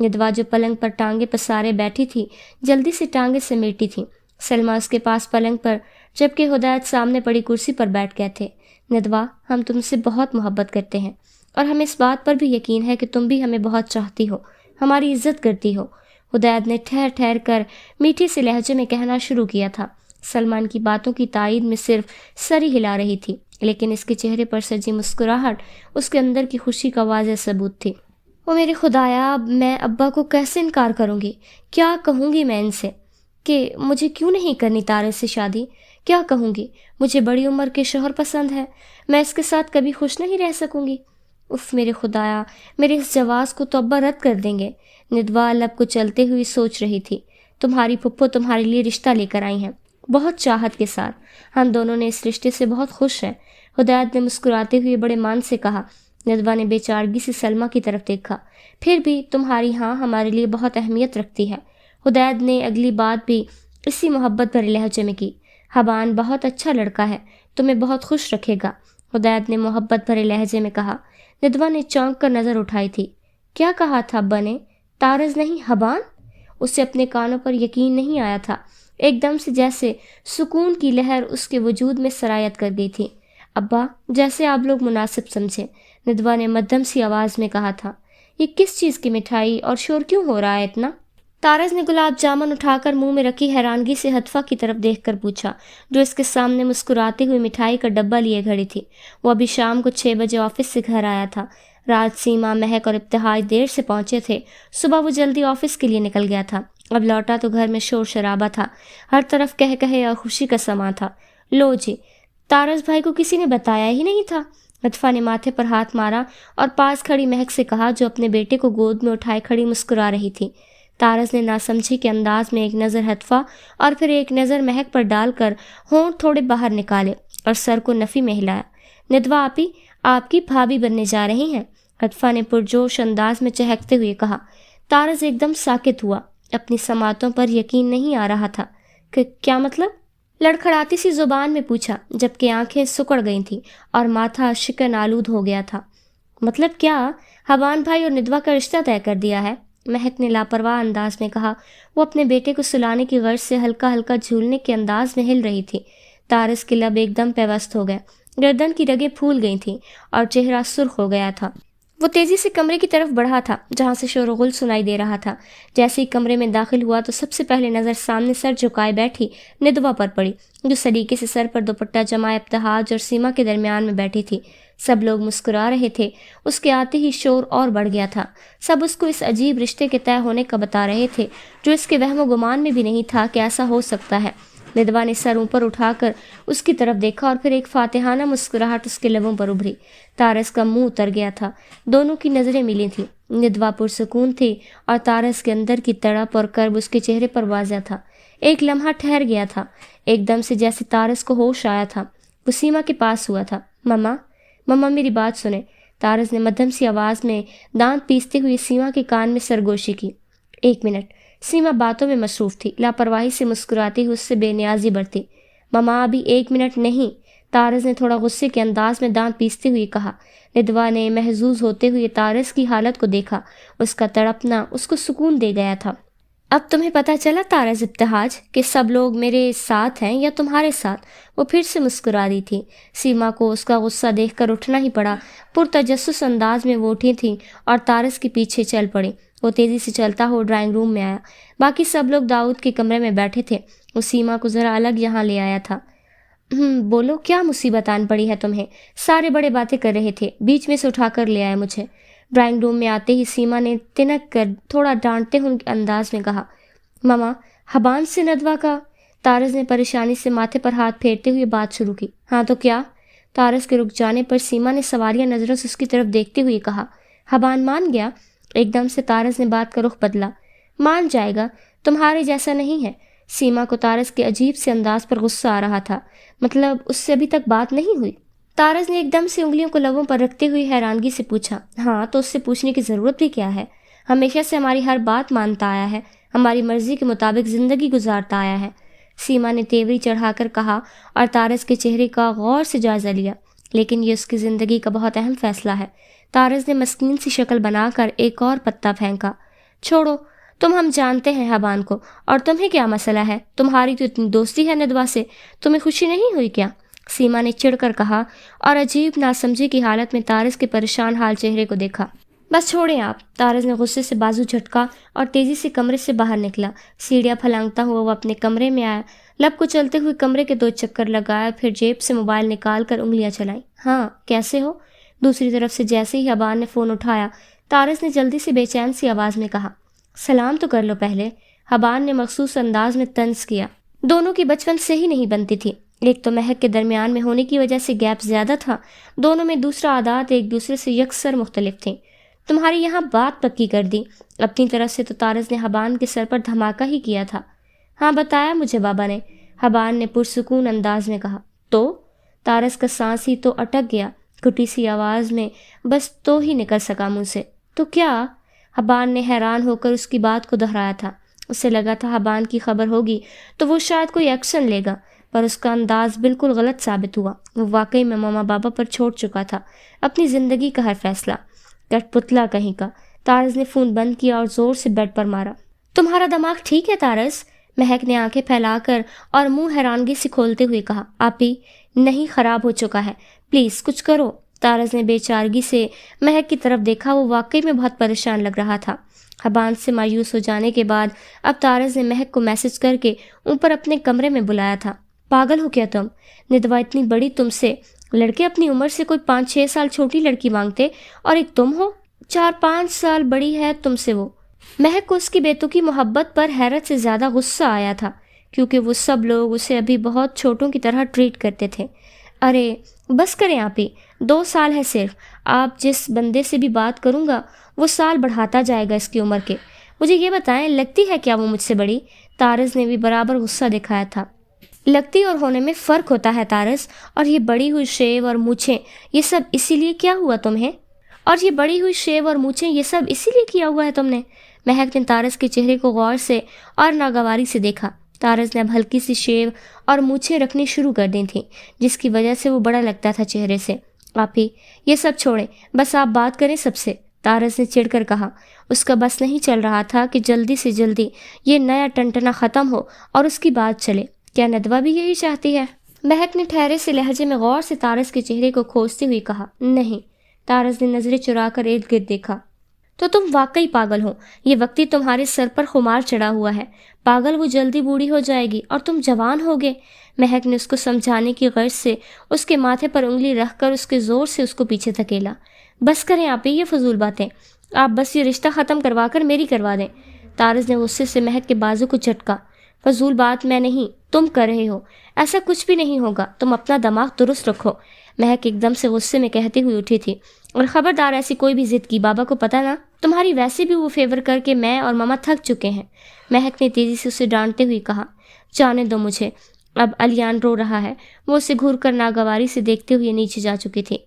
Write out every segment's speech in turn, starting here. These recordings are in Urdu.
ندوہ جو پلنگ پر ٹانگیں پسارے بیٹھی تھی جلدی سے ٹانگیں سمیٹی تھی۔ سلمیٰ اس کے پاس پلنگ پر جبکہ ہدایت سامنے پڑی کرسی پر بیٹھ گئے تھے۔ ندوہ، ہم تم سے بہت محبت کرتے ہیں اور ہمیں اس بات پر بھی یقین ہے کہ تم بھی ہمیں بہت چاہتی ہو، ہماری عزت کرتی ہو، ہدایت نے ٹھہر ٹھہر کر میٹھے سے لہجے میں کہنا شروع کیا تھا۔ سلمان کی باتوں کی تائید میں صرف سر ہی ہلا رہی تھی، لیکن اس کے چہرے پر سجی مسکراہٹ اس کے اندر کی خوشی کا واضح ثبوت تھی۔ وہ میرے خدایا، اب میں ابا کو کیسے انکار کروں گی؟ کیا کہوں گی میں ان سے کہ مجھے کیوں نہیں کرنی طارق سے شادی؟ کیا کہوں گی مجھے بڑی عمر کے شوہر پسند ہے، میں اس کے ساتھ کبھی خوش نہیں رہ سکوں گی؟ اف میرے خدایا، میرے اس جواز کو تو ابا رد کر دیں گے۔ ندوہ لب کو چلتے ہوئی سوچ رہی تھی۔ تمہاری پھپھو تمہارے لیے رشتہ لے کر آئی ہیں، بہت چاہت کے ساتھ۔ ہم دونوں نے اس رشتے سے بہت خوش ہیں، ہدایت نے مسکراتے ہوئے بڑے مان سے کہا۔ ندوہ نے بے چارگی سے سلمیٰ کی طرف دیکھا۔ پھر بھی تمہاری ہاں ہمارے لیے بہت اہمیت رکھتی ہے، ہدایت نے اگلی بات بھی اسی محبت بھرے لہجے میں کی۔ حبان بہت اچھا لڑکا ہے، تمہیں بہت خوش رکھے گا، ہدایت نے محبت بھرے لہجے میں کہا۔ ندوہ نے چونک کر نظر اٹھائی تھی۔ کیا کہا تھا ابا نے؟ طارز نہیں، حبان؟ اسے اپنے کانوں پر یقین نہیں آیا تھا۔ ایک دم سے جیسے سکون کی لہر اس کے وجود میں سرایت کر گئی تھی۔ ابا، جیسے آپ لوگ مناسب سمجھے، ندوہ نے مدھم سی آواز میں کہا تھا۔ یہ کس چیز کی مٹھائی اور شور کیوں ہو رہا ہے اتنا؟ طارز نے گلاب جامن اٹھا کر منہ میں رکھی حیرانگی سے حتفہ کی طرف دیکھ کر پوچھا، جو اس کے سامنے مسکراتے ہوئے مٹھائی کا ڈبہ لیے کھڑی تھی۔ وہ ابھی شام کو 6 بجے آفس سے گھر آیا تھا۔ رات سیما، مہک اور ابتہاج دیر سے پہنچے تھے۔ صبح وہ جلدی آفس کے لیے نکل گیا تھا۔ اب لوٹا تو گھر میں شور شرابہ تھا، ہر طرف کہے اور خوشی کا سماں تھا۔ لو جی، طارز بھائی کو کسی نے بتایا ہی نہیں تھا؟ لطفہ نے ماتھے پر ہاتھ مارا اور پاس کھڑی مہک سے کہا، جو اپنے بیٹے کو گود میں اٹھائے کھڑی مسکرا رہی تھی۔ طارز نے ناسمجھی کے انداز میں ایک نظر حتفہ اور پھر ایک نظر مہک پر ڈال کر ہونٹ تھوڑے باہر نکالے اور سر کو نفی میں ہلایا۔ ندوہ آپی، آپ کی بھابھی بننے جا رہی ہیں، حتفہ نے پرجوش انداز میں چہکتے ہوئے کہا۔ طارز ایک دم ساکت ہوا، اپنی سماعتوں پر یقین نہیں آ رہا تھا۔ کیا مطلب؟ لڑکھڑاتی سی زبان میں پوچھا، جبکہ آنکھیں سکڑ گئی تھیں اور ماتھا شکن آلود ہو گیا تھا۔ مطلب کیا؟ حبان بھائی اور ندوہ کا رشتہ طے کر دیا ہے، مہک نے لاپرواہ انداز میں کہا۔ وہ اپنے بیٹے کو سلانے کی غرض سے ہلکا ہلکا جھولنے کے انداز میں ہل رہی تھی۔ طارز کے لب ایک دم پیوست ہو گئے، گردن کی رگیں پھول گئی تھیں اور چہرہ سرخ ہو گیا تھا۔ وہ تیزی سے کمرے کی طرف بڑھا تھا جہاں سے شور و غل سنائی دے رہا تھا۔ جیسے ہی کمرے میں داخل ہوا تو سب سے پہلے نظر سامنے سر جھکائے بیٹھی ندوہ پر پڑی، جو سلیقے سے سر پر دوپٹہ جمائے ابتہاج اور سیما کے درمیان میں بیٹھی تھی۔ سب لوگ مسکرا رہے تھے۔ اس کے آتے ہی شور اور بڑھ گیا تھا۔ سب اس کو اس عجیب رشتے کے طے ہونے کا بتا رہے تھے، جو اس کے وہم و گمان میں بھی نہیں تھا کہ ایسا ہو سکتا ہے۔ ندوہ نے سر اوپر اٹھا کر اس کی طرف دیکھا اور پھر ایک فاتحانہ مسکراہٹ اس کے لبوں پر ابھری۔ طارز کا منہ اتر گیا تھا۔ دونوں کی نظریں ملی تھیں۔ ندوہ پرسکون تھی اور طارز کے اندر کی تڑپ اور کرب اس کے چہرے پر واضح تھا۔ ایک لمحہ ٹھہر گیا تھا، ایک دم سے جیسے طارز کو ہوش آیا تھا۔ وہ سیما کے پاس ہوا تھا۔ مما میری بات سنیں، طارز نے مدھم سی آواز میں دانت پیستے ہوئے سیما کے کان میں سرگوشی کی۔ 1 منٹ۔ سیما باتوں میں مصروف تھی، لاپرواہی سے مسکراتی ہوئی اس سے بے نیازی برتی۔ مما ابھی 1 منٹ نہیں، طارز نے تھوڑا غصے کے انداز میں دانت پیستے ہوئے کہا۔ ندوہ نے محظوظ ہوتے ہوئے طارز کی حالت کو دیکھا، اس کا تڑپنا اس کو سکون دے گیا تھا۔ اب تمہیں پتہ چلا طارز ابتہاج کہ سب لوگ میرے ساتھ ہیں یا تمہارے ساتھ؟ وہ پھر سے مسکرا رہی تھی۔ سیما کو اس کا غصہ دیکھ کر اٹھنا ہی پڑا۔ پرتجسس انداز میں وہ اٹھی تھیں اور طارز کے پیچھے چل پڑی۔ وہ تیزی سے چلتا ہوا ڈرائنگ روم میں آیا۔ باقی سب لوگ داؤد کے کمرے میں بیٹھے تھے۔ وہ سیما کو ذرا الگ یہاں لے آیا تھا۔ بولو، کیا مصیبت آن پڑی ہے تمہیں؟ سارے بڑے باتیں کر رہے تھے، بیچ میں سے اٹھا کر لے آئے مجھے۔ ڈرائنگ روم میں آتے ہی سیما نے تنک کر تھوڑا ڈانٹتے ہوئے انداز میں کہا، ماما، حبان سے ندوہ کا؟ طارز نے پریشانی سے ماتھے پر ہاتھ پھیرتے ہوئے بات شروع کی۔ ہاں تو کیا؟ طارز کے رک جانے پر سیما نے سوالیہ نظروں سے اس کی طرف دیکھتے ہوئے کہا۔ حبان مان گیا؟ ایک دم سے طارز نے بات کا رخ بدلا۔ مان جائے گا، تمہارے جیسا نہیں ہے۔ سیما کو طارز کے عجیب سے انداز پر غصہ آ رہا تھا۔ مطلب اس سے ابھی تک بات نہیں ہوئی؟ طارز نے ایک دم سے انگلیوں کو لبوں پر رکھتے ہوئے حیرانگی سے پوچھا۔ ہاں تو اس سے پوچھنے کی ضرورت بھی کیا ہے؟ ہمیشہ سے ہماری ہر بات مانتا آیا ہے، ہماری مرضی کے مطابق زندگی گزارتا آیا ہے، سیما نے تیوری چڑھا کر کہا اور طارز کے چہرے کا غور سے جائزہ لیا۔ لیکن یہ اس کی زندگی کا بہت اہم فیصلہ ہے۔ طارز نے مسکین سی شکل بنا کر ایک اور پتا پھینکا۔ چھوڑو، ہم جانتے ہیں حبان کو، اور تمہیں کیا مسئلہ ہے؟ تمہاری تو اتنی دوستی ہے ندوہ سے، تمہیں خوشی نہیں ہوئی کیا؟ سیما نے چڑھ کر کہا اور عجیب ناسمجھی کی حالت میں طارز کے پریشان حال چہرے کو دیکھا۔ بس چھوڑیں آپ، طارز نے غصے سے بازو جھٹکا اور تیزی سے کمرے سے باہر نکلا۔ سیڑھیاں پھلانگتا ہوا وہ اپنے کمرے میں آیا، لب کو چلتے ہوئے کمرے کے 2 چکر لگایا، پھر جیب سے موبائل نکال کر انگلیاں چلائیں۔ ہاں، کیسے ہو؟ دوسری طرف سے جیسے ہی حبان نے فون اٹھایا، طارز نے جلدی سے بے چین سی آواز میں کہا، سلام تو کر لو پہلے۔ حبان نے مخصوص انداز میں طنز کیا۔ دونوں کی بچپن سے ہی نہیں بنتی تھی، ایک تو مہک کے درمیان میں ہونے کی وجہ سے گیپ زیادہ تھا، دونوں میں دوسرا عادات ایک دوسرے سے یکسر مختلف تھیں۔ تمہاری یہاں بات پکی کر دی۔ اپنی طرف سے تو طارز نے حبان کے سر پر دھماکہ ہی کیا تھا۔ ہاں بتایا مجھے بابا نے، حبان نے پرسکون انداز میں کہا۔ تو طارز کا سانس ہی تو اٹک گیا، گھٹی سی آواز میں بس تو ہی نکل سکا منہ سے۔ تو کیا؟ حبان نے حیران ہو کر اس کی بات کو دہرایا تھا۔ اسے لگا تھا حبان کی خبر ہوگی تو وہ شاید کوئی ایکشن لے گا، پر اس کا انداز بالکل غلط ثابت ہوا۔ وہ واقعی میں ماما بابا پر چھوڑ چکا تھا اپنی زندگی کا ہر فیصلہ۔ کٹ پتلا کہیں کا۔ طارز نے فون بند کیا اور زور سے بیڈ پر مارا۔ تمہارا دماغ ٹھیک ہے طارز؟ مہک نے آنکھیں پھیلا کر اور منہ حیرانگی سے کھولتے ہوئے کہا۔ آپی، نہیں، خراب ہو چکا ہے، پلیز کچھ کرو۔ طارز نے بے چارگی سے مہک کی طرف دیکھا، وہ واقعی میں بہت پریشان لگ رہا تھا۔ حبان سے مایوس ہو جانے کے بعد اب طارز نے مہک کو میسج کر کے اوپر اپنے کمرے میں بلایا تھا۔ پاگل ہو کیا تم؟ ندوہ اتنی بڑی تم سے، لڑکے اپنی عمر سے کوئی 5-6 سال چھوٹی لڑکی مانگتے، اور ایک تم ہو 4-5 سال بڑی ہے تم سے وہ۔ مہک کو اس کی بیتوکی محبت پر حیرت سے زیادہ غصہ آیا تھا، کیونکہ وہ سب لوگ اسے ابھی بہت چھوٹوں کی طرح ٹریٹ کرتے تھے۔ ارے بس کریں آپی، 2 سال ہے صرف، آپ جس بندے سے بھی بات کروں گا وہ سال بڑھاتا جائے گا اس کی عمر کے۔ مجھے یہ بتائیں، لگتی ہے کیا وہ مجھ سے بڑی؟ طارز نے بھی برابر غصہ دکھایا تھا۔ لگتی اور ہونے میں فرق ہوتا ہے طارز، اور یہ بڑی ہوئی شیو اور مونچھیں یہ سب اسی لیے کیا ہوا تمہیں؟ اور یہ بڑی ہوئی شیو اور مونچھیں یہ سب اسی لیے کیا ہوا ہے تم نے؟ مہک نے طارز کے چہرے کو غور سے اور ناگواری سے دیکھا۔ طارز نے اب ہلکی سی شیو اور مونچھیں رکھنی شروع کر دی تھیں، جس کی وجہ سے وہ بڑا لگتا تھا چہرے سے۔ آپی، یہ سب چھوڑیں، بس آپ بات کریں سب سے، طارز نے چڑھ کر کہا۔ اس کا بس نہیں چل رہا تھا کہ جلدی سے جلدی یہ نیا ٹنٹنا ختم ہو اور اس کی بات چلے۔ کیا ندوہ بھی یہی چاہتی ہے؟ مہک نے ٹھہرے سے لہجے میں غور سے طارز کے چہرے کو کھوجتی ہوئی کہا۔ نہیں۔ طارز نے نظریں چرا کر ارد گرد دیکھا۔ تو تم واقعی پاگل ہو، یہ وقتی تمہارے سر پر خمار چڑھا ہوا ہے۔ پاگل وہ جلدی بوڑھی ہو جائے گی اور تم جوان ہوگے۔ مہک نے اس کو سمجھانے کی غرض سے اس کے ماتھے پر انگلی رکھ کر اس کے زور سے اس کو پیچھے دھکیلا۔ بس کریں آپ یہ فضول باتیں، آپ بس یہ رشتہ ختم کروا کر میری کروا دیں۔ طارز نے غصے سے مہک کے بازو کو جھٹکا۔ فضول بات میں نہیں، تم کر رہے ہو، ایسا کچھ بھی نہیں ہوگا، تم اپنا دماغ درست رکھو۔ مہک ایک دم سے غصے میں کہتی ہوئی اٹھی تھی۔ اور خبردار ایسی کوئی بھی ضد کی، بابا کو پتہ نا، تمہاری ویسے بھی وہ فیور کر کے میں اور ماما تھک چکے ہیں۔ مہک نے تیزی سے اسے ڈانٹتے ہوئے کہا۔ جانے دو مجھے، اب الیان رو رہا ہے۔ وہ اسے گھور کر ناگواری سے دیکھتے ہوئے نیچے جا چکی تھی۔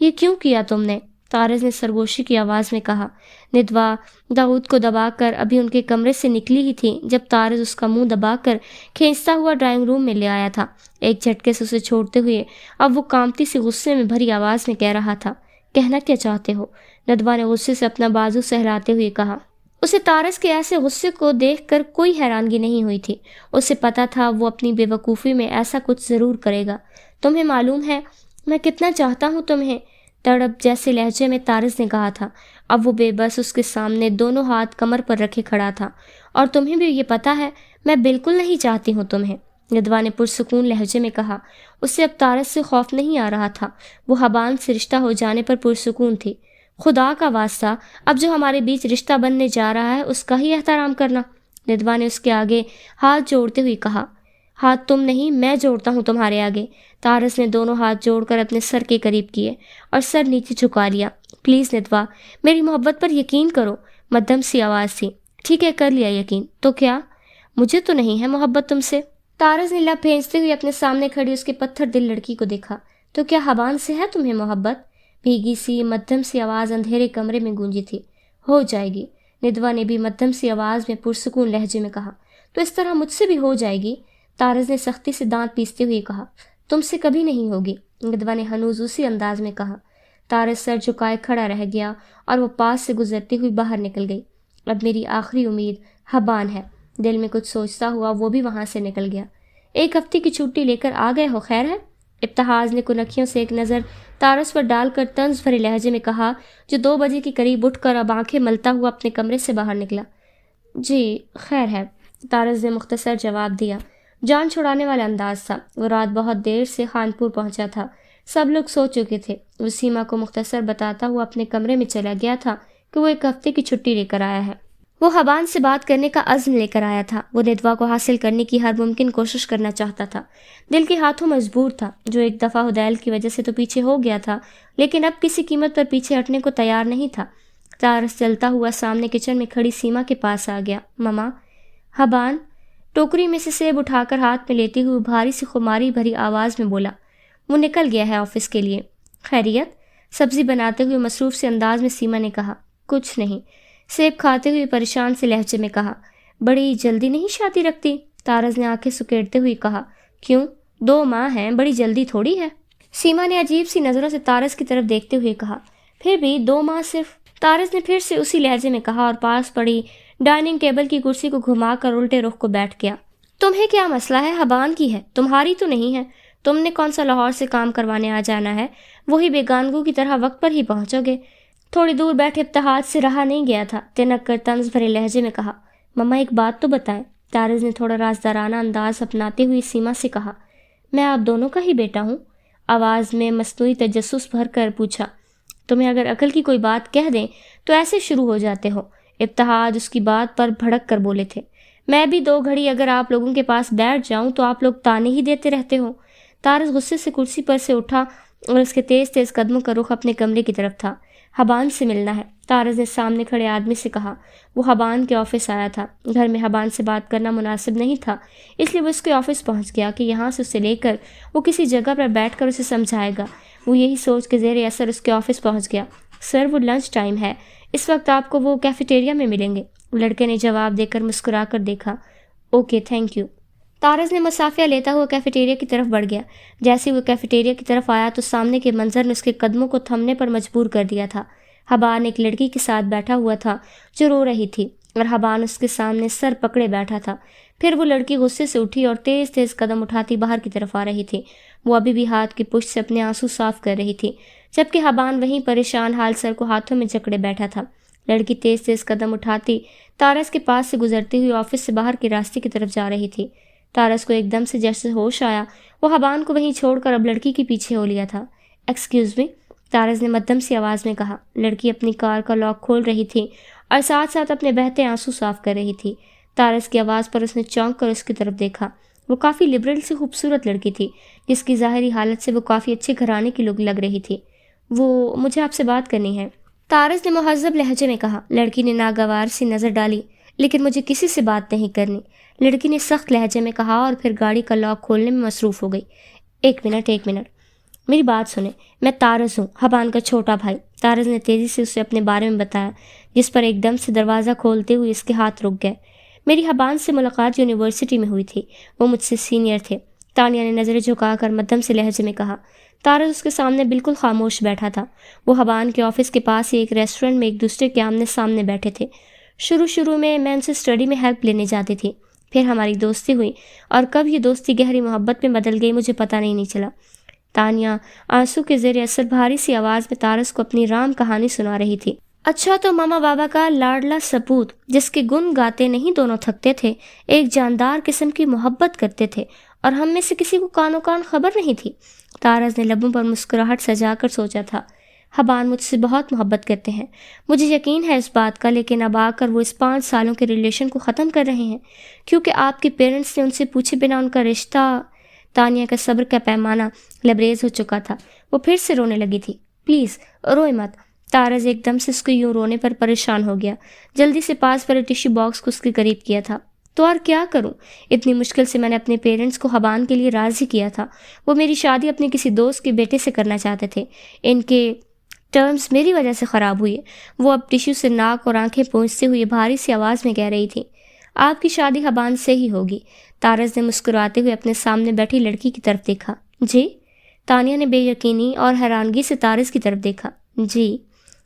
یہ کیوں کیا تم نے؟ طارز نے سرگوشی کی آواز میں کہا۔ ندوہ داؤد کو دبا کر ابھی ان کے کمرے سے نکلی ہی تھی جب طارز اس کا منہ دبا کر کھینچتا ہوا ڈرائنگ روم میں لے آیا تھا، ایک جھٹکے سے اسے چھوڑتے ہوئے۔ اب وہ کانپتی سی غصے میں بھری آواز میں کہہ رہا تھا۔ کہنا کیا چاہتے ہو؟ ندوہ نے غصے سے اپنا بازو سہلاتے ہوئے کہا۔ اسے طارز کے ایسے غصے کو دیکھ کر کوئی حیرانگی نہیں ہوئی تھی، اسے پتا تھا وہ اپنی بے وقوفی میں ایسا کچھ ضرور کرے گا۔ تمہیں معلوم ہے میں کتنا چاہتا ہوں تمہیں، تڑپ جیسے لہجے میں طارز نے کہا تھا۔ اب وہ بے بس اس کے سامنے دونوں ہاتھ کمر پر رکھے کھڑا تھا۔ اور تمہیں بھی یہ پتا ہے میں بالکل نہیں چاہتی ہوں تمہیں، ندوہ نے پرسکون لہجے میں کہا۔ اسے اب طارز سے خوف نہیں آ رہا تھا، وہ حبان سے رشتہ ہو جانے پر پرسکون تھی۔ خدا کا واسطہ، اب جو ہمارے بیچ رشتہ بننے جا رہا ہے اس کا ہی احترام کرنا، ندوہ نے اس کے آگے ہاتھ جوڑتے ہوئے کہا۔ ہاتھ تم نہیں، میں جوڑتا ہوں تمہارے آگے۔ طارز نے دونوں ہاتھ جوڑ کر اپنے سر کے قریب کیے اور سر نیچے جھکا لیا۔ پلیز ندوہ، میری محبت پر یقین کرو، مدھم سی آواز تھی۔ ٹھیک ہے، کر لیا یقین، تو کیا؟ مجھے تو نہیں ہے محبت تم سے۔ طارز نے لب بھیجتے ہوئے اپنے سامنے کھڑی اس کے پتھر دل لڑکی کو دیکھا۔ تو کیا حبان سے ہے تمہیں محبت؟ بھیگی سی مدھم سی آواز اندھیرے کمرے میں گونجی تھی۔ ہو جائے گی، ندوہ نے بھی مدھم سی آواز میں پرسکون لہجے میں کہا۔ تو اس طرح مجھ سے بھی ہو جائے گی، طارز نے سختی سے دانت پیستے ہوئے کہا۔ تم سے کبھی نہیں ہوگی، ندوہ نے ہنوز اسی انداز میں کہا۔ طارز سر جھکائے کھڑا رہ گیا اور وہ پاس سے گزرتی ہوئی باہر نکل گئی۔ اب میری آخری امید حبان ہے۔ دل میں کچھ سوچتا ہوا وہ بھی وہاں سے نکل گیا۔ 1 ہفتے کی چھٹی لے کر آ گئے ہو، خیر ہے؟ ابتہاج نے کنکھیوں سے ایک نظر طارس پر ڈال کر طنز بھرے لہجے میں کہا، جو 2 بجے کے قریب اٹھ کر اب آنکھیں ملتا ہوا اپنے کمرے سے باہر نکلا۔ جی خیر ہے، طارس نے مختصر جواب دیا۔ جان چھڑانے والا انداز تھا۔ وہ رات بہت دیر سے خانپور پہنچا تھا۔ سب لوگ سو چکے تھے۔ وہ سیما کو مختصر بتاتا ہوا اپنے کمرے میں چلا گیا تھا کہ وہ 1 ہفتے کی چھٹی لے کر آیا ہے۔ وہ حبان سے بات کرنے کا عزم لے کر آیا تھا۔ وہ ندوہ کو حاصل کرنے کی ہر ممکن کوشش کرنا چاہتا تھا۔ دل کے ہاتھوں مجبور تھا، جو ایک دفعہ ہدیل کی وجہ سے تو پیچھے ہو گیا تھا، لیکن اب کسی قیمت پر پیچھے ہٹنے کو تیار نہیں تھا۔ طارس چلتا ہوا سامنے کچن میں کھڑی سیما کے پاس آ گیا۔ مما، حبان ٹوکری میں سے سیب اٹھا کر ہاتھ میں لیتے ہوئے بھاری سی خماری بھری آواز میں بولا۔ وہ نکل گیا ہے آفس کے لیے۔ خیریت؟ سبزی بناتے ہوئے مصروف سے انداز میں سیما نے کہا۔ کچھ نہیں، سیب کھاتے ہوئے پریشان سے لہجے میں کہا۔ بڑی جلدی نہیں شادی رکھتی؟ طارس نے آنکھیں سکیڑتے ہوئے کہا۔ کیوں؟ 2 ماہ ہیں، بڑی جلدی تھوڑی ہے۔ سیما نے عجیب سی نظروں سے طارس کی طرف دیکھتے ہوئے کہا۔ پھر بھی 2 ماہ صرف۔ طارس نے پھر سے اسی لہجے میں کہا اور پاس پڑی ڈائننگ ٹیبل کی کرسی کو گھما کر الٹے رخ کو بیٹھ گیا۔ تمہیں کیا مسئلہ ہے؟ حبان کی ہے، تمہاری تو نہیں ہے۔ تم نے کون سا لاہور سے کام کروانے آ جانا ہے؟ وہی بیگانگوں کی طرح وقت پر ہی پہنچو گے۔ تھوڑی دور بیٹھے ابتہاج سے رہا نہیں گیا تھا، تنک کر طنز بھرے لہجے میں کہا۔ مما ایک بات تو بتائیں۔ طارس نے تھوڑا رازدارانہ انداز اپناتے ہوئے سیما سے کہا۔ میں آپ دونوں کا ہی بیٹا ہوں؟ آواز میں مصنوعی تجسس بھر کر پوچھا۔ تمہیں اگر عقل کی کوئی بات کہہ دیں تو ایسے شروع ہو جاتے ہو۔ ابتہاج اس کی بات پر بھڑک کر بولے تھے۔ میں بھی 2 گھڑی اگر آپ لوگوں کے پاس بیٹھ جاؤں تو آپ لوگ تانے ہی دیتے رہتے ہو۔ طارس غصے سے کرسی پر سے اٹھا اور اس کے تیز تیز قدموں کا رخ اپنے کمرے کی طرف تھا۔ حبان سے ملنا ہے، طارس نے سامنے کھڑے آدمی سے کہا۔ وہ حبان کے آفس آیا تھا۔ گھر میں حبان سے بات کرنا مناسب نہیں تھا، اس لیے وہ اس کے آفس پہنچ گیا کہ یہاں سے اسے لے کر وہ کسی جگہ پر بیٹھ کر اسے سمجھائے گا۔ وہ یہی سوچ کے زیر اثر اس کے آفس پہنچ گیا۔ سر وہ لنچ ٹائم ہے، اس وقت آپ کو وہ کیفیٹیریا میں ملیں گے۔ لڑکے نے جواب دے کر مسکرا کر دیکھا۔ Okay thank you. طارس نے مسافیہ لیتا ہوا کیفیٹیریا کی طرف بڑھ گیا۔ جیسے وہ کیفیٹیریا کی طرف آیا تو سامنے کے منظر نے اس کے قدموں کو تھمنے پر مجبور کر دیا تھا۔ حبان ایک لڑکی کے ساتھ بیٹھا ہوا تھا جو رو رہی تھی اور حبان اس کے سامنے سر پکڑے بیٹھا تھا۔ پھر وہ لڑکی غصے سے اٹھی اور تیز تیز قدم اٹھاتی باہر کی طرف آ رہی تھی۔ وہ ابھی بھی ہاتھ کی پشت سے اپنے آنسو صاف کر رہی تھی، جبکہ حبان وہیں پریشان حال سر کو ہاتھوں میں جکڑے بیٹھا تھا۔ لڑکی تیز تیز قدم اٹھاتی طارس کے پاس سے گزرتی ہوئی آفس سے باہر کے راستے کی طرف جا رہی تھی۔ طارس کو ایک دم سے جیسے ہوش آیا، وہ حبان کو وہیں چھوڑ کر اب لڑکی کے پیچھے ہو لیا تھا۔ ایکسکیوز می، طارس نے مدھم سی آواز میں کہا۔ لڑکی اپنی کار کا لاک کھول رہی تھی اور ساتھ ساتھ اپنے بہتے آنسو صاف کر رہی تھی۔ طارس کی آواز پر اس نے چونک کر اس کی طرف دیکھا۔ وہ کافی لبرل سی خوبصورت لڑکی تھی، جس کی ظاہری حالت سے وہ کافی اچھے گھرانے کی لگ رہی تھی۔ وہ مجھے آپ سے بات کرنی ہے، طارس نے مہذب لہجے میں کہا۔ لڑکی نے ناگوار سی نظر ڈالی۔ لیکن مجھے کسی سے بات نہیں کرنی، لڑکی نے سخت لہجے میں کہا اور پھر گاڑی کا لاک کھولنے میں مصروف ہو گئی۔ ایک منٹ میری بات سنیں، میں طارس ہوں، حبان کا چھوٹا بھائی۔ طارس نے تیزی سے اسے اپنے بارے میں بتایا، جس پر ایک دم سے دروازہ کھولتے ہوئے اس کے ہاتھ رک گئے۔ میری حبان سے ملاقات یونیورسٹی میں ہوئی تھی، وہ مجھ سے سینئر تھے، تانیہ نے نظریں جھکا کر مدھم سے لہجے میں کہا۔ طارس اس کے سامنے بالکل خاموش بیٹھا تھا۔ وہ حبان کے آفس کے پاس ہی ایک ریسٹورنٹ میں ایک دوسرے کے آمنے سامنے بیٹھے تھے۔ شروع میں ان سے اسٹڈی میں ہیلپ لینے جاتی تھی، پھر ہماری دوستی ہوئی اور کب یہ دوستی گہری محبت میں بدل گئی مجھے پتہ نہیں چلا۔ تانیہ آنسو کے زیر اثر بھاری سی آواز میں طارس کو اپنی رام کہانی سنا رہی تھی۔ اچھا تو ماما بابا کا لاڈلا سپوت، جس کے گن گاتے نہیں دونوں تھکتے تھے، ایک جاندار قسم کی محبت کرتے تھے اور ہم میں سے کسی کو کانوں کان خبر نہیں تھی۔ طارس نے لبوں پر مسکراہٹ سجا کر سوچا تھا۔ حبان مجھ سے بہت محبت کرتے ہیں، مجھے یقین ہے اس بات کا، لیکن اب آ کر وہ اس 5 سالوں کے ریلیشن کو ختم کر رہے ہیں کیونکہ آپ کے پیرنٹس نے ان سے پوچھے بنا ان کا رشتہ۔ تانیہ کا صبر کا پیمانہ لبریز ہو چکا تھا، وہ پھر سے رونے لگی تھی۔ پلیز روئے مت۔ طارس ایک دم سے اس کو یوں رونے پر پریشان ہو گیا، جلدی سے پاس پر ٹیشو باکس کو اس کے قریب کیا تھا۔ تو اور کیا کروں، اتنی مشکل سے میں نے اپنے پیرنٹس کو حبان کے لیے راضی کیا تھا۔ وہ میری شادی اپنے کسی دوست کے بیٹے سے کرنا چاہتے تھے، ان کے ٹرمز میری وجہ سے خراب ہوئے۔ وہ اب ٹیشو سے ناک اور آنکھیں پونچھتے ہوئے بھاری سی آواز میں کہہ رہی تھی۔ آپ کی شادی حبان سے ہی ہوگی۔ طارس نے مسکراتے ہوئے اپنے سامنے بیٹھی لڑکی کی طرف دیکھا۔ جی؟ تانیہ نے بے یقینی اور حیرانگی سے طارس کی طرف دیکھا۔ جی؟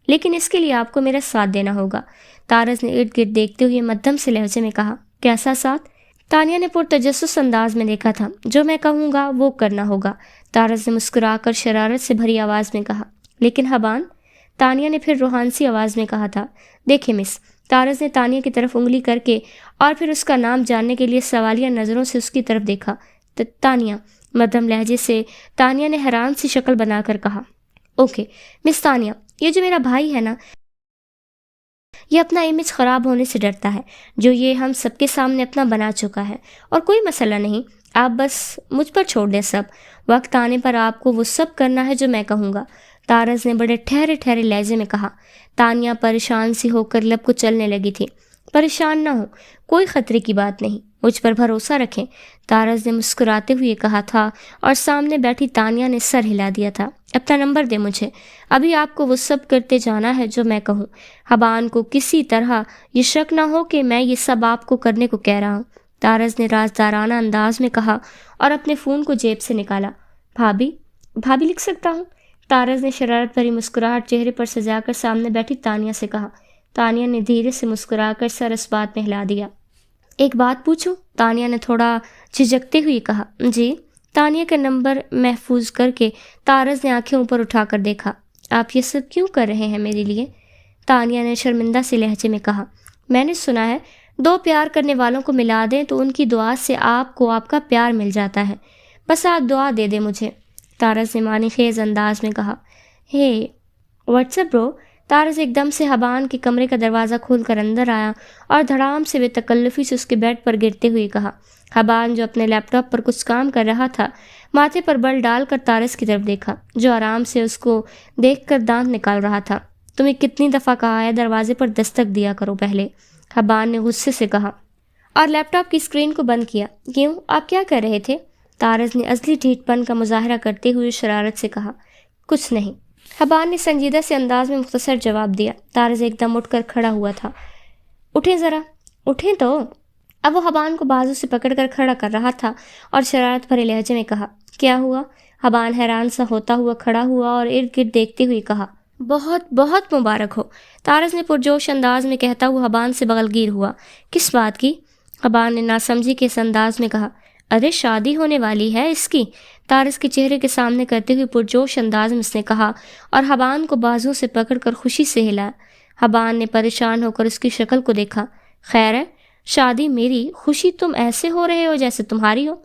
لیکن اس کے لیے آپ کو میرا ساتھ دینا ہوگا۔ طارز نے ارد گرد دیکھتے ہوئے مدھم سے لہجے میں کہا، کیسا ساتھ؟ تانیہ نے پرتجسس انداز میں دیکھا تھا۔ جو میں کہوں گا وہ کرنا ہوگا، طارز نے مسکرا کر شرارت سے بھری آواز میں کہا۔ لیکن حبان، تانیہ نے پھر روحانسی آواز میں کہا تھا۔ دیکھیں مس، طارز نے تانیہ کی طرف انگلی کر کے اور پھر اس کا نام جاننے کے لیے سوالیہ نظروں سے اس کی طرف دیکھا۔ تانیہ، مدھم لہجے سے تانیہ نے حیران سی شکل بنا کر کہا۔ اوکے مس تانیہ، یہ جو میرا بھائی ہے نا، یہ اپنا امیج خراب ہونے سے ڈرتا ہے، جو یہ ہم سب کے سامنے اپنا بنا چکا ہے، اور کوئی مسئلہ نہیں، آپ بس مجھ پر چھوڑ دیں سب، وقت آنے پر آپ کو وہ سب کرنا ہے جو میں کہوں گا، طارز نے بڑے ٹھہرے ٹھہرے لہجے میں کہا۔ تانیہ پریشان سی ہو کر لب کو چلنے لگی تھی۔ پریشان نہ ہو، کوئی خطرے کی بات نہیں، مجھ پر بھروسہ رکھیں، طارز نے مسکراتے ہوئے کہا تھا، اور سامنے بیٹھی تانیہ نے سر ہلا دیا تھا۔ اپنا نمبر دے مجھے، ابھی آپ کو وہ سب کرتے جانا ہے جو میں کہوں۔ حبان کو کسی طرح یہ شک نہ ہو کہ میں یہ سب آپ کو کرنے کو کہہ رہا ہوں، طارز نے رازدارانہ انداز میں کہا اور اپنے فون کو جیب سے نکالا۔ بھابی لکھ سکتا ہوں؟ طارز نے شرارت بھری مسکراہٹ چہرے پر سجا کر سامنے بیٹھی تانیہ سے کہا۔ تانیہ نے دھیرے سے مسکرا کر سر اس بات میں ہلا دیا۔ ایک بات پوچھوں؟ تانیہ نے تھوڑا جھجکتے ہوئے کہا۔ جی؟ تانیہ کا نمبر محفوظ کر کے طارز نے آنکھیں اوپر اٹھا کر دیکھا۔ آپ یہ سب کیوں کر رہے ہیں میرے لیے؟ تانیہ نے شرمندہ سے لہجے میں کہا۔ میں نے سنا ہے دو پیار کرنے والوں کو ملا دیں تو ان کی دعا سے آپ کو آپ کا پیار مل جاتا ہے، بس آپ دعا دے دیں مجھے، طارز نے معنی خیز انداز میں کہا۔ ہے واٹس اپ برو؟ طارز ایک دم سے حبان کے کمرے کا دروازہ کھول کر اندر آیا اور دھڑام سے بے تکلفی سے اس کے بیڈ پر گرتے ہوئے کہا۔ حبان جو اپنے لیپ ٹاپ پر کچھ کام کر رہا تھا، ماتھے پر بل ڈال کر طارز کی طرف دیکھا، جو آرام سے اس کو دیکھ کر دانت نکال رہا تھا۔ تمہیں کتنی دفعہ کہا ہے دروازے پر دستک دیا کرو پہلے، حبان نے غصے سے کہا، اور لیپ ٹاپ کی اسکرین کو بند کیا۔ کیوں؟ آپ کیا کر رہے تھے؟ طارز نے ازلی ڈھیٹ پن کا مظاہرہ کرتے ہوئے شرارت سے کہا۔ کچھ نہیں، حبان نے سنجیدہ سے انداز میں مختصر جواب دیا۔ طارز ایک دم اٹھ کر کھڑا ہوا تھا۔ اٹھیں ذرا، اٹھیں تو۔ اب وہ حبان کو بازو سے پکڑ کر کھڑا کر رہا تھا اور شرارت بھرے لہجے میں کہا۔ کیا ہوا؟ حبان حیران سا ہوتا ہوا کھڑا ہوا اور ارد گرد دیکھتے ہوئے کہا۔ بہت بہت مبارک ہو، طارز نے پرجوش انداز میں کہتا ہوا حبان سے بغل گیر ہوا۔ کس بات کی؟ حبان نے ناسمجھی کے اس انداز میں کہا۔ ارے شادی ہونے والی ہے اس کی، طارز کے چہرے کے سامنے کرتے ہوئے پرجوش انداز میں اس نے کہا اور حبان کو بازو سے پکڑ کر خوشی سے ہلایا۔ حبان نے پریشان ہو کر اس کی شکل کو دیکھا۔ خیر ہے، شادی میری، خوشی تم ایسے ہو رہے ہو جیسے تمہاری ہو،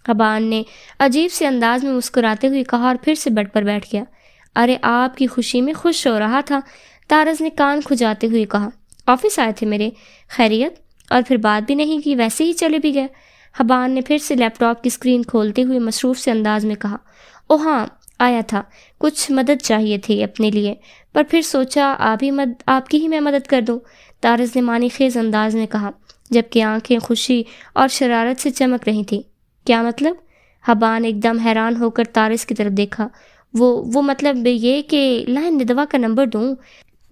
حبان نے عجیب سے انداز میں مسکراتے ہوئے کہا اور پھر سے بیڈ پر بیٹھ گیا۔ ارے آپ کی خوشی میں خوش ہو رہا تھا، طارز نے کان کھجاتے ہوئے کہا۔ آفس آئے تھے میرے؟ خیریت؟ اور پھر بات بھی نہیں کی، ویسے ہی چلے بھی گئے؟ حبان نے پھر سے لیپ ٹاپ کی اسکرین کھولتے ہوئے مصروف سے انداز میں کہا۔ او ہاں، آیا تھا، کچھ مدد چاہیے تھی اپنے لیے، پر پھر سوچا آپ کی ہی میں مدد کر دوں، طارز نے معنی خیز انداز میں کہا، جبکہ آنکھیں خوشی اور شرارت سے چمک رہی تھیں۔ کیا مطلب؟ حبان ایک دم حیران ہو کر طارز کی طرف دیکھا۔ وہ مطلب یہ کہ لائن ندوہ کا نمبر دوں،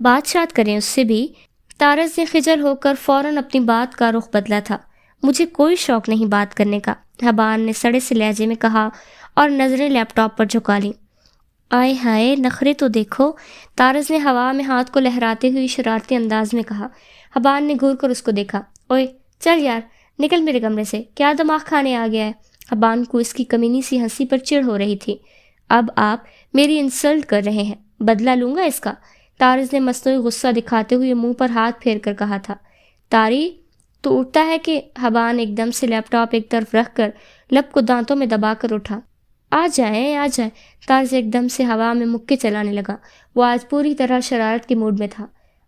بات شات کریں اس سے بھی؟ طارز نے خجل ہو کر فوراً اپنی بات کا رخ بدلا تھا۔ مجھے کوئی شوق نہیں بات کرنے کا، حبان نے سڑے سے لہجے میں کہا اور نظریں لیپ ٹاپ پر جھکا لیں۔ آئے ہائے، نخرے تو دیکھو، طارز نے ہوا میں ہاتھ کو لہراتے ہوئے شرارتی انداز میں کہا۔ حبان نے گھور کر اس کو دیکھا۔ اوئے چل یار، نکل میرے کمرے سے، کیا دماغ کھانے آ گیا ہے؟ حبان کو اس کی کمینی سی ہنسی پر چڑ ہو رہی تھی۔ اب آپ میری انسلٹ کر رہے ہیں، بدلہ لوں گا اس کا، طارز نے مصنوعی غصہ دکھاتے ہوئے منہ پر ہاتھ پھیر کر کہا تھا۔ طاری تو اٹھتا ہے کہ؟ حبان ایک دم سے لیپ ٹاپ ایک طرف رکھ کر لب کو دانتوں میں دبا کر اٹھا۔ آ جائیں، طارز ایک دم سے ہوا میں مکے چلانے لگا۔ وہ آج پوری طرح شرارت کے موڈ میں تھا۔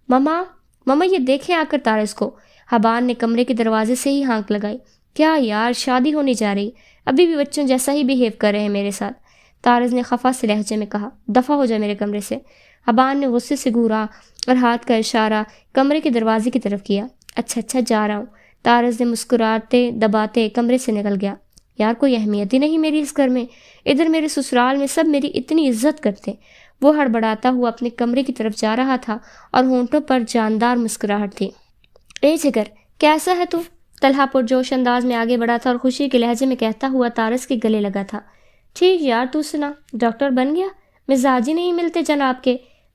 مما یہ دیکھیں آ کر طارز کو، حبان نے کمرے کے دروازے سے ہی ہانک لگائی۔ کیا یار، شادی ہونے جا رہی، ابھی بھی بچوں جیسا ہی بیہیو کر رہے ہیں میرے ساتھ، طارز نے خفا سے لہجے میں کہا۔ دفع ہو جائے میرے کمرے سے، حبان نے غصے سے گھورا اور ہاتھ کا اشارہ کمرے کے دروازے کی طرف کیا۔ اچھا جا رہا ہوں، طارز نے مسکراتے دباتے کمرے سے نکل گیا۔ یار کوئی اہمیت ہی نہیں میری اس گھر میں، ادھر میرے سسرال میں سب میری اتنی عزت کرتے۔ وہ ہڑبڑاتا ہوا اپنے کمرے کی طرف جا رہا تھا اور ہونٹوں پر جاندار مسکراہٹ تھی۔ اے جگر، کیسا ہے تو؟ طلحہ پرجوش انداز میں آگے بڑھا تھا اور خوشی کے لہجے میں کہتا ہوا طارز کے گلے لگا تھا۔ ٹھیک یار، تو سنا، ڈاکٹر بن گیا؟ مزاج ہی نہیں ملتے جناب کے،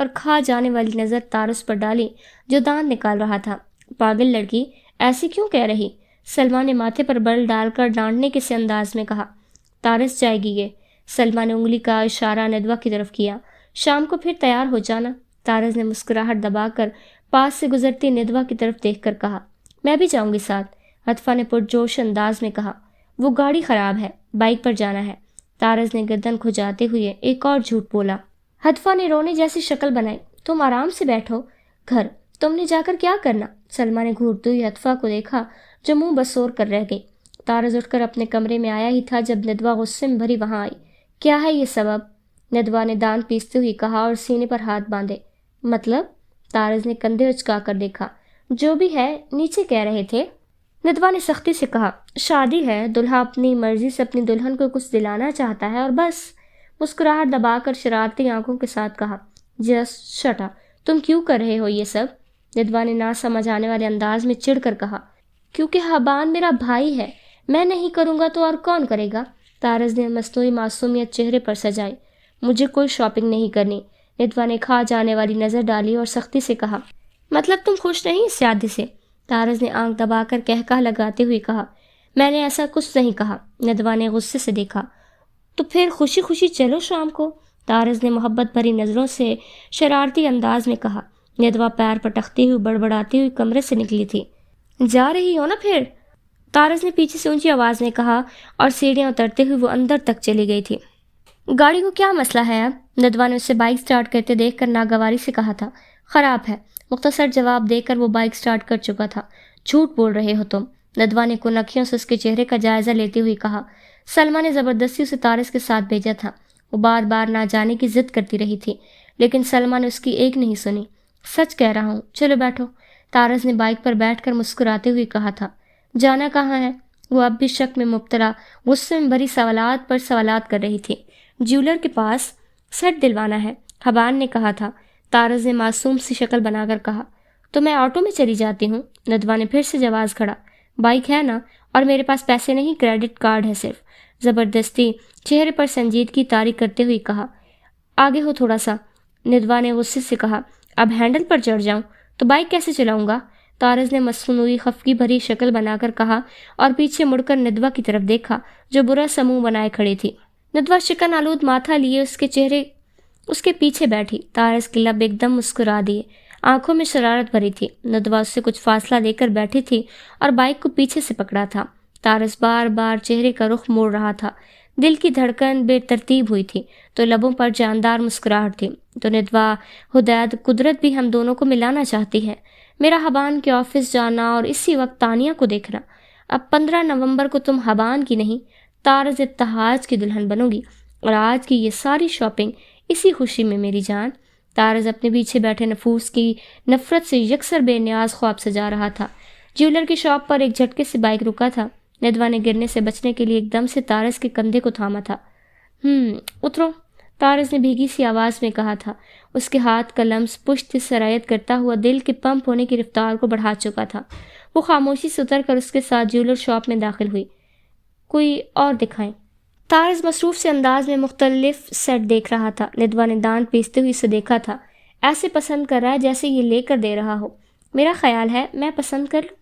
اور کھا جانے والی نظر طارس پر ڈالی جو دانت نکال رہا تھا۔ پاگل لڑکی، ایسی کیوں کہہ رہی؟ سلمیٰ نے ماتھے پر بل ڈال کر ڈانٹنے کے سے انداز میں کہا۔ طارس جائے گی یہ؟ سلمیٰ نے انگلی کا اشارہ ندوہ کی طرف کیا۔ شام کو پھر تیار ہو جانا۔ طارس نے مسکراہٹ دبا کر پاس سے گزرتی ندوہ کی طرف دیکھ کر کہا۔ میں بھی جاؤں گی ساتھ، عطفہ نے پرجوش انداز میں کہا۔ وہ گاڑی خراب ہے، بائک پر جانا ہے۔ طارس نے گردن کھجاتے ہوئے ایک اور جھوٹ بولا۔ عطفہ نے رونے جیسی شکل بنائی۔ تم آرام سے بیٹھو، گھر تم نے جا کر کیا کرنا؟ سلمیٰ نے گھورتے ہوئے عطفہ کو دیکھا جو منہ بسور کر رہ گئی۔ طارس اٹھ کر اپنے کمرے میں آیا ہی تھا جب ندوہ غصے میں بھری وہاں آئی۔ کیا ہے یہ سبب؟ ندوہ نے دانت پیستے ہوئے کہا اور سینے پر ہاتھ باندھے۔ مطلب؟ طارس نے کندھے اچکا کر دیکھا۔ جو بھی ہے، نیچے کہہ رہے تھے۔ ندوہ نے سختی سے کہا۔ شادی ہے، دلہا اپنی مرضی سے اپنی دلہن کو کچھ دلانا چاہتا ہے اور بس۔ مسکراہٹ دبا کر شرارتی آنکھوں کے ساتھ کہا۔ جسٹ شٹ اپ، تم کیوں کر رہے ہو یہ سب؟ ندوہ نے نہ سمجھ آنے والے انداز میں چڑھ کر کہا۔ کیونکہ حبان میرا بھائی ہے، میں نہیں کروں گا تو اور کون کرے گا؟ طارس نے مصنوعی معصومیت چہرے پر سجائی۔ مجھے کوئی شاپنگ نہیں کرنی، ندوہ نے کھا جانے والی نظر ڈالی اور سختی سے کہا۔ مطلب تم خوش نہیں اس شادی سے؟ طارس نے آنکھ دبا کر کہکہا لگاتے ہوئے کہا۔ میں نے ایسا کچھ نہیں کہا۔ ندوہ نے غصے سے دیکھا۔ تو پھر خوشی خوشی چلو شام کو، طارس نے محبت بھری نظروں سے شرارتی انداز میں کہا۔ ندوہ پیر پٹکتے ہوئے بڑبڑاتی ہوئی کمرے سے نکلی تھی۔ جا رہی ہو نا پھر؟ طارس نے پیچھے سے اونچی آواز میں کہا اور سیڑھیاں اترتے ہوئے وہ اندر تک چلی گئی تھی۔ گاڑی کو کیا مسئلہ ہے اب؟ ندوہ نے اسے بائک سٹارٹ کرتے دیکھ کر ناگواری سے کہا تھا۔ خراب ہے، مختصر جواب دے کر وہ بائک سٹارٹ کر چکا تھا۔ جھوٹ بول رہے ہو تم، ندوہ نے کن اکھیوں سے اس کے چہرے کا جائزہ لیتے ہوئے کہا۔ سلمیٰ نے زبردستی اسے طارس کے ساتھ بھیجا تھا۔ وہ بار بار نہ جانے کی ضد کرتی رہی تھی، لیکن سلمیٰ نے اس کی ایک نہیں سنی۔ سچ کہہ رہا ہوں، چلو بیٹھو، طارس نے بائک پر بیٹھ کر مسکراتے ہوئے کہا تھا۔ جانا کہاں ہے؟ وہ اب بھی شک میں مبتلا غصے میں بھری سوالات پر سوالات کر رہی تھی۔ جیولر کے پاس سیٹ دلوانا ہے، حبان نے کہا تھا۔ طارس نے معصوم سی شکل بنا کر کہا۔ تو میں آٹو میں چلی جاتی ہوں، ندوہ نے پھر سے جواز کھڑا۔ بائک ہے نا، اور میرے پاس پیسے نہیں، کریڈٹ کارڈ ہے صرف، زبردستی چہرے پر سنجیدگی طاری کرتے ہوئے کہا۔ آگے ہو تھوڑا سا، ندوہ نے غصے سے کہا۔ اب ہینڈل پر چڑھ جاؤں تو بائک کیسے چلاؤں گا؟ طارس نے مصنوعی خفگی بھری شکل بنا کر کہا اور پیچھے مڑ کر ندوہ کی طرف دیکھا جو برا سا منہ بنائے کھڑی تھی۔ ندوہ شکن آلود ماتھا لیے اس کے پیچھے بیٹھی۔ طارس کے لب ایک دم مسکرا دیے، آنکھوں میں شرارت بھری تھی۔ ندوہ اس سے کچھ فاصلہ لے کر بیٹھی تھی اور بائک کو پیچھے سے پکڑا تھا۔ طارس بار بار چہرے کا رخ موڑ رہا تھا۔ دل کی دھڑکن بے ترتیب ہوئی تھی تو لبوں پر جاندار مسکراہٹ تھی۔ تو ندوہ ہدایت قدرت بھی ہم دونوں کو ملانا چاہتی ہے، میرا حبان کے آفس جانا اور اسی وقت تانیہ کو دیکھنا۔ اب 15 نومبر کو تم حبان کی نہیں، طارز ابتہاج کی دلہن بنو گی، اور آج کی یہ ساری شاپنگ اسی خوشی میں میری جان۔ طارز اپنے پیچھے بیٹھے نفوس کی نفرت سے یکسر بے نیاز خواب سجا رہا تھا۔ جیولر کی شاپ پر ایک جھٹکے سے بائک رکا تھا۔ ندوہ نے گرنے سے بچنے کے لیے ایک دم سے طارز کے کندھے کو تھاما تھا۔ اترو، طارز نے بھیگی سی آواز میں کہا تھا۔ اس کے ہاتھ کا لمس پشت سرایت کرتا ہوا دل کے پمپ ہونے کی رفتار کو بڑھا چکا تھا۔ وہ خاموشی سے اتر کر اس کے ساتھ جیولر شاپ میں داخل ہوئی۔ کوئی اور دکھائیں۔ طارز مصروف سے انداز میں مختلف سیٹ دیکھ رہا تھا۔ ندوہ نے دانت پیستے ہوئے اسے دیکھا تھا۔ ایسے پسند کر رہا ہے جیسے یہ لے کر دے رہا ہو۔ میرا خیال ہے میں پسند کر لوں،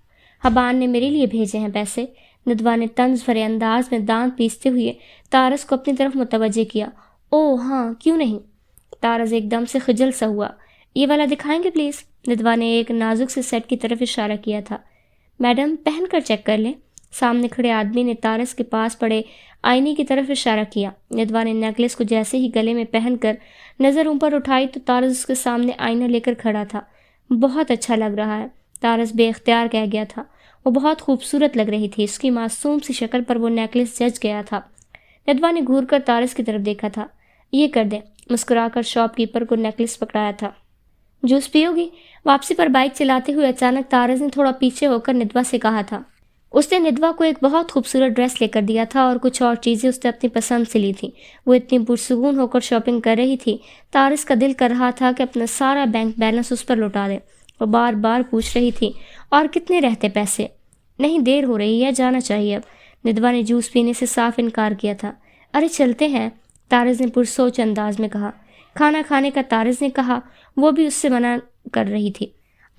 حبان نے میرے لیے بھیجے ہیں پیسے۔ ندوہ نے طنز بھرے انداز میں دانت پیستے ہوئے طارز کو اپنی طرف متوجہ کیا۔ اوہ ہاں، کیوں نہیں؟ طارز ایک دم سے خجل سا ہوا۔ یہ والا دکھائیں گے پلیز؟ ندوہ نے ایک نازک سے سیٹ کی طرف اشارہ کیا تھا۔ میڈم پہن کر چیک کر لیں۔ سامنے کھڑے آدمی نے طارز کے پاس پڑے آئینے کی طرف اشارہ کیا۔ ندوہ نے نیکلس کو جیسے ہی گلے میں پہن کر نظر اوپر اٹھائی تو طارز اس کے سامنے آئینہ لے کر کھڑا تھا۔ بہت اچھا لگ رہا ہے، طارز بے اختیار کہہ گیا تھا۔ وہ بہت خوبصورت لگ رہی تھی، اس کی معصوم سی شکل پر وہ نیکلس جچ گیا تھا۔ ندوہ نے گھور کر طارز کی طرف دیکھا تھا۔ یہ کر دیں، مسکرا کر شاپ کیپر کو نیکلس پکڑایا تھا۔ جوس پیو گی؟ واپسی پر بائک چلاتے ہوئے اچانک طارز نے تھوڑا پیچھے ہو کر ندوہ سے کہا تھا۔ اس نے ندوہ کو ایک بہت خوبصورت ڈریس لے کر دیا تھا اور کچھ اور چیزیں اس نے اپنی پسند سے لی تھیں۔ وہ اتنی پرسکون ہو کر شاپنگ کر رہی تھی، طارز کا دل کر رہا تھا کہ اپنا سارا بینک بیلنس اس پر لوٹا دے۔ وہ بار بار پوچھ رہی تھی، اور کتنے رہتے پیسے؟ نہیں، دیر ہو رہی ہے، جانا چاہیے اب۔ ندوہ نے جوس پینے سے صاف انکار کیا تھا۔ ارے چلتے ہیں، طارز نے پرسوچ انداز میں کہا۔ کھانا کھانے کا طارز نے کہا، وہ بھی اس سے منع کر رہی تھی۔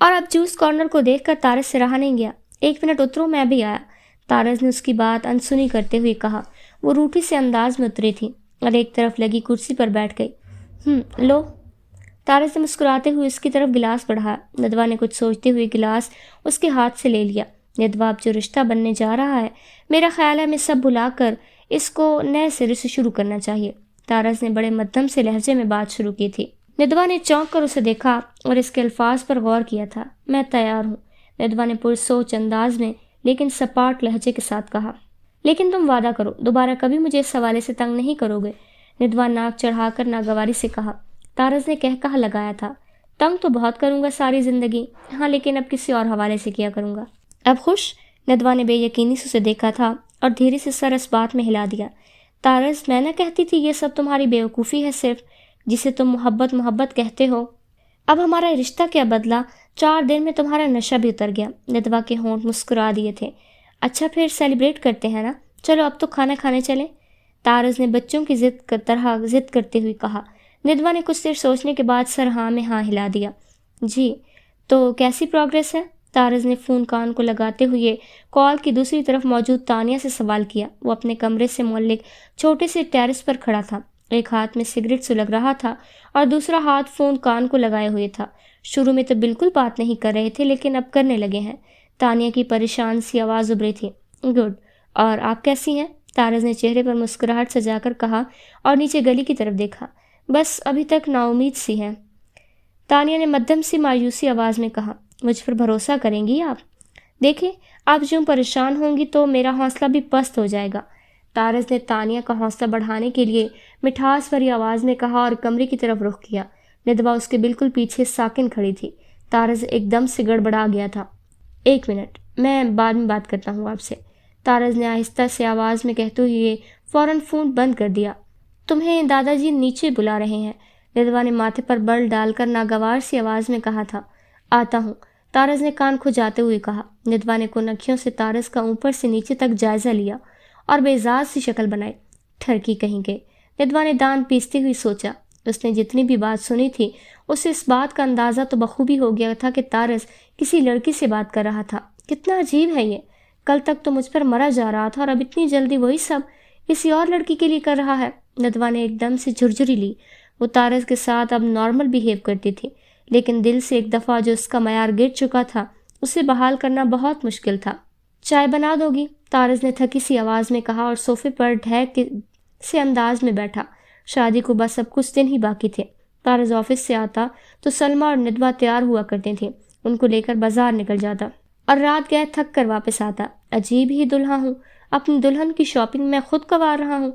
اور اب جوس کارنر کو دیکھ کر طارز سے رہا نہیں گیا۔ 1 منٹ اترو، میں بھی آیا۔ طارز نے اس کی بات انسنی کرتے ہوئے کہا۔ وہ روٹھی سے انداز میں اتری تھی اور ایک طرف لگی کرسی پر بیٹھ گئی۔ لو۔ طارز نے مسکراتے ہوئے اس کی طرف گلاس بڑھایا۔ ندوہ نے کچھ سوچتے ہوئے گلاس اس کے ہاتھ سے لے لیا۔ ندوہ، اب جو رشتہ بننے جا رہا ہے، میرا خیال ہے ہمیں سب بھلا کر اس کو نئے سرے سے شروع کرنا چاہیے۔ طارز نے بڑے مدھم سے لہجے میں بات شروع کی تھی۔ ندوہ نے چونک کر اسے دیکھا اور اس کے الفاظ پر غور کیا تھا۔ میں تیار ہوں، ندوہ نے پرسوچ انداز میں لیکن سپاٹ لہجے کے ساتھ کہا۔ لیکن تم وعدہ کرو، دوبارہ کبھی مجھے اس حوالے سے تنگ نہیں کرو گے، ندوہ ناک چڑھا کر ناگواری سے کہا۔ طارز نے کہا لگایا تھا، تنگ تو بہت کروں گا ساری زندگی، ہاں لیکن اب کسی اور حوالے سے کیا کروں گا۔ اب خوش؟ ندوہ نے بے یقینی سے اسے دیکھا تھا اور دھیرے سے سر اس بات میں ہلا دیا۔ طارز، میں نہ کہتی تھی یہ سب تمہاری بیوقوفی ہے صرف، جسے تم محبت کہتے ہو۔ اب ہمارا رشتہ کیا بدلا، 4 دن میں تمہارا نشہ بھی اتر گیا۔ ندوہ کے ہونٹ مسکرا دیے تھے۔ اچھا پھر سیلیبریٹ کرتے ہیں نا، چلو اب تو کھانا کھانے چلیں، طارز نے بچوں کی ضد کرتے ہوئے کہا۔ ندوہ نے کچھ دیر سوچنے کے بعد سر ہاں میں ہاں ہلا دیا۔ جی، تو کیسی پروگریس ہے؟ طارز نے فون کان کو لگاتے ہوئے کال کی دوسری طرف موجود تانیہ سے سوال کیا۔ وہ اپنے کمرے سے معلق چھوٹے سے ٹیرس پر کھڑا تھا، ایک ہاتھ میں سگریٹ سلگ رہا تھا اور دوسرا ہاتھ فون کان کو لگائے ہوئے تھا۔ شروع میں تو بالکل بات نہیں کر رہے تھے لیکن اب کرنے لگے ہیں۔ تانیہ کی پریشان سی آواز ابھری تھی۔ گڈ، اور آپ کیسی ہیں؟ طارز نے چہرے پر مسکراہٹ سجا کر کہا اور نیچے گلی کی طرف دیکھا۔ بس ابھی تک نا امید سی ہیں، تانیہ نے مدھم سی مایوسی آواز میں کہا۔ مجھ پر بھروسہ کریں گی آپ؟ دیکھیں، آپ جو پریشان ہوں گی تو میرا حوصلہ بھی پست ہو جائے گا، طارز نے تانیہ کا حوصلہ بڑھانے کے لیے مٹھاس بھری آواز میں کہا اور کمرے کی طرف رخ کیا۔ ندوہ اس کے بالکل پیچھے ساکن کھڑی تھی۔ طارز ایک دم سے گڑبڑا گیا تھا۔ 1 منٹ، میں بعد میں بات کرتا ہوں آپ سے، طارز نے آہستہ سے آواز میں کہتے ہوئے فوراً فون بند کر دیا۔ تمہیں دادا جی نیچے بلا رہے ہیں، ندوہ نے ماتھے پر بل ڈال کر ناگوار سی آواز میں کہا تھا۔ آتا ہوں، طارز نے کان کھجاتے ہوئے کہا۔ ندوہ نے کنکھیوں سے طارز کا اوپر سے نیچے تک جائزہ لیا اور بے اعزاز سی شکل بنائی۔ ٹھرکی کہیں گے، ندوہ نے دان پیستے ہوئے سوچا۔ اس نے جتنی بھی بات سنی تھی اسے اس بات کا اندازہ تو بخوبی ہو گیا تھا کہ طارز کسی لڑکی سے بات کر رہا تھا۔ کتنا عجیب ہے یہ، کل تک تو مجھ پر مرا جا رہا تھا اور اب اتنی جلدی وہی سب کسی اور لڑکی کے لیے کر رہا ہے۔ ندوہ نے ایک دم سے جھرجھری لی۔ وہ طارز کے ساتھ اب نارمل بیہیو کرتی تھی لیکن دل سے ایک دفعہ جو اس کا معیار گر چکا تھا اسے بحال کرنا بہت مشکل تھا۔ چائے بنا دو گی؟ طارز نے تھکی سی آواز میں کہا اور صوفے پر ڈھیک سے انداز میں بیٹھا۔ شادی کو بس اب کچھ دن ہی باقی تھے۔ طارز آفس سے آتا تو سلمہ اور ندوہ تیار ہوا کرتی تھیں، ان کو لے کر بازار نکل جاتا اور رات گئے تھک کر واپس آتا۔ عجیب ہی دلہا ہوں، اپنی دلہن کی شاپنگ میں خود کروا رہا ہوں۔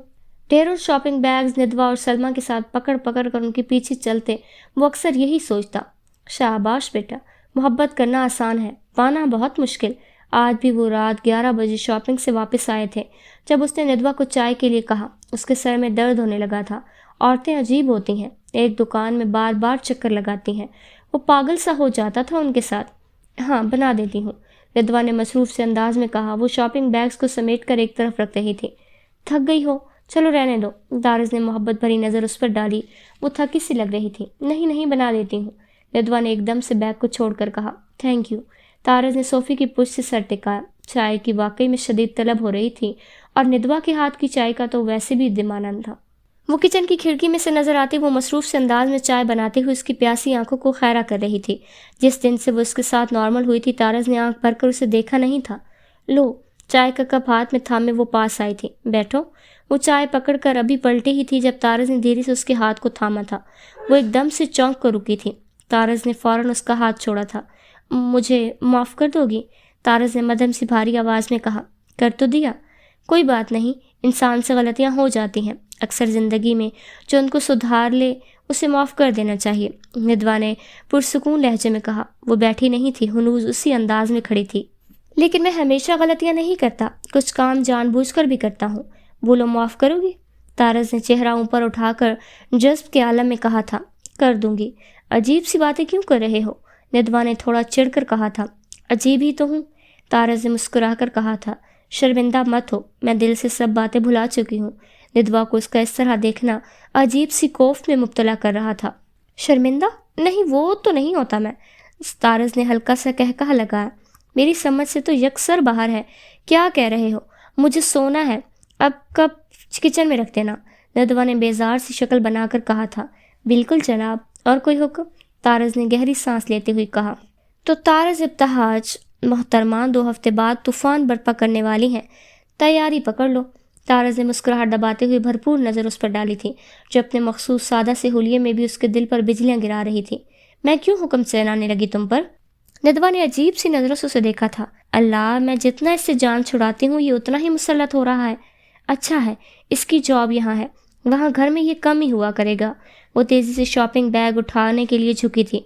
ڈھیروں شاپنگ بیگز ندوہ اور سلمہ کے ساتھ پکڑ کر ان کے پیچھے چلتے وہ اکثر یہی سوچتا، شاباش بیٹا، محبت کرنا آسان ہے، پانا بہت مشکل۔ آج بھی وہ رات 11 بجے شاپنگ سے واپس آئے تھے جب اس نے ندوہ کو چائے کے لیے کہا۔ اس کے سر میں درد ہونے لگا تھا۔ عورتیں عجیب ہوتی ہیں، ایک دکان میں بار بار چکر لگاتی ہیں، وہ پاگل سا ہو جاتا تھا ان کے ساتھ۔ ہاں بنا دیتی ہوں، ندوہ نے مصروف سے انداز میں کہا۔ وہ شاپنگ بیگز کو سمیٹ کر ایک طرف رکھ رہی تھی۔ تھک گئی ہو، چلو رہنے دو، طارز نے محبت بھری نظر اس پر ڈالی۔ وہ تھکی سی لگ رہی تھی۔ نہیں بنا دیتی ہوں، ندوہ نے ایک دم سے بیگ کو چھوڑ کر کہا۔ تھینک یو، طارز نے صوفے کی پشت سے سر ٹکایا۔ چائے کی واقعی میں شدید طلب ہو رہی تھی اور ندوہ کے ہاتھ کی چائے کا تو ویسے بھی دمانند تھا۔ وہ کچن کی کھڑکی میں سے نظر آتی وہ مصروف سے انداز میں چائے بناتے ہوئے اس کی پیاسی آنکھوں کو خیرہ کر رہی تھی۔ جس دن سے وہ اس کے ساتھ نارمل ہوئی تھی طارز نے آنکھ بھر کر اسے دیکھا نہیں تھا۔ لو، چائے کا کپ ہاتھ میں تھامے وہ پاس آئی تھی۔ بیٹھو۔ وہ چائے پکڑ کر ابھی پلٹی ہی تھی جب طارز نے دھیرے سے اس کے ہاتھ کو تھاما تھا۔ وہ ایک دم سے چونک کر رکی تھی۔ طارز نے فوراً اس کا ہاتھ چھوڑا تھا۔ مجھے معاف کر دو گی؟ طارز نے مدھم سی بھاری آواز میں کہا۔ کر تو دیا، کوئی بات نہیں، انسان سے غلطیاں ہو جاتی ہیں اکثر زندگی میں، جو ان کو سدھار لے اسے معاف کر دینا چاہیے، ندوہ نے پرسکون لہجے میں کہا۔ وہ بیٹھی نہیں تھی، ہنوز اسی انداز میں کھڑی تھی۔ لیکن میں ہمیشہ غلطیاں نہیں کرتا، کچھ کام جان بوجھ کر بھی کرتا ہوں، بولو معاف کرو گی؟ طارز نے چہرہ اوپر اٹھا کر جذب کے عالم میں کہا تھا۔ کر دوں گی، عجیب سی باتیں کیوں کر رہے ہو؟ ندوہ نے تھوڑا چڑھ کر کہا تھا۔ عجیب ہی تو ہوں، طارز نے مسکرا کر کہا تھا۔ شرمندہ مت ہو، میں دل سے سب باتیں بھلا چکی ہوں۔ ندوہ کو اس کا اس طرح دیکھنا عجیب سی کوفت میں مبتلا کر رہا تھا۔ شرمندہ؟ نہیں، وہ تو نہیں ہوتا میں۔ طارز نے ہلکا سا کہکہا لگایا۔ میری سمجھ سے تو یکسر باہر ہے۔ کیا کہہ رہے ہو؟ مجھے سونا ہے، اب کپ کچن میں رکھ دینا، ندوہ نے بیزار سی شکل بنا کر کہا تھا۔ بالکل جناب، اور کوئی حکم؟ طارز نے گہری سانس لیتے ہوئے کہا۔ تو طارز ابتہاج، محترمہ 2 ہفتے بعد طوفان برپا کرنے والی ہیں، تیاری پکڑ لو۔ طارز نے مسکراہٹ دباتے ہوئے بھرپور نظر اس پر ڈالی تھی، جو اپنے مخصوص سادہ سے حلیے میں بھی اس کے دل پر بجلیاں گرا رہی تھی۔ میں کیوں حکم چلانے لگی تم پر؟ ندوہ نے عجیب سی نظروں سے اسے دیکھا تھا۔ اللہ، میں جتنا اس سے جان چھڑاتی ہوں یہ اتنا ہی مسلط ہو رہا ہے۔ اچھا ہے، اس کی جاب یہاں ہے، وہاں گھر میں یہ کم ہی ہوا کرے گا۔ وہ تیزی سے شاپنگ بیگ اٹھانے کے لیے جھکی تھی۔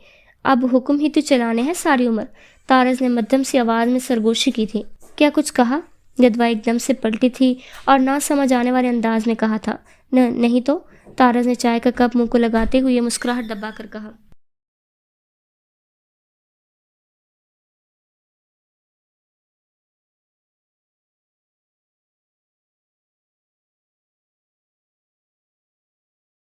اب حکم ہی تو چلانے ہیں ساری عمر۔ طارز نے مدھم سی آواز میں سرگوشی کی تھی۔ کیا کچھ کہا؟ ندوہ ایک دم سے پلٹی تھی اور نہ سمجھ آنے والے انداز میں کہا تھا۔ نہیں تو، طارز نے چائے کا کپ منہ کو لگاتے ہوئے مسکراہٹ دبا کر کہا۔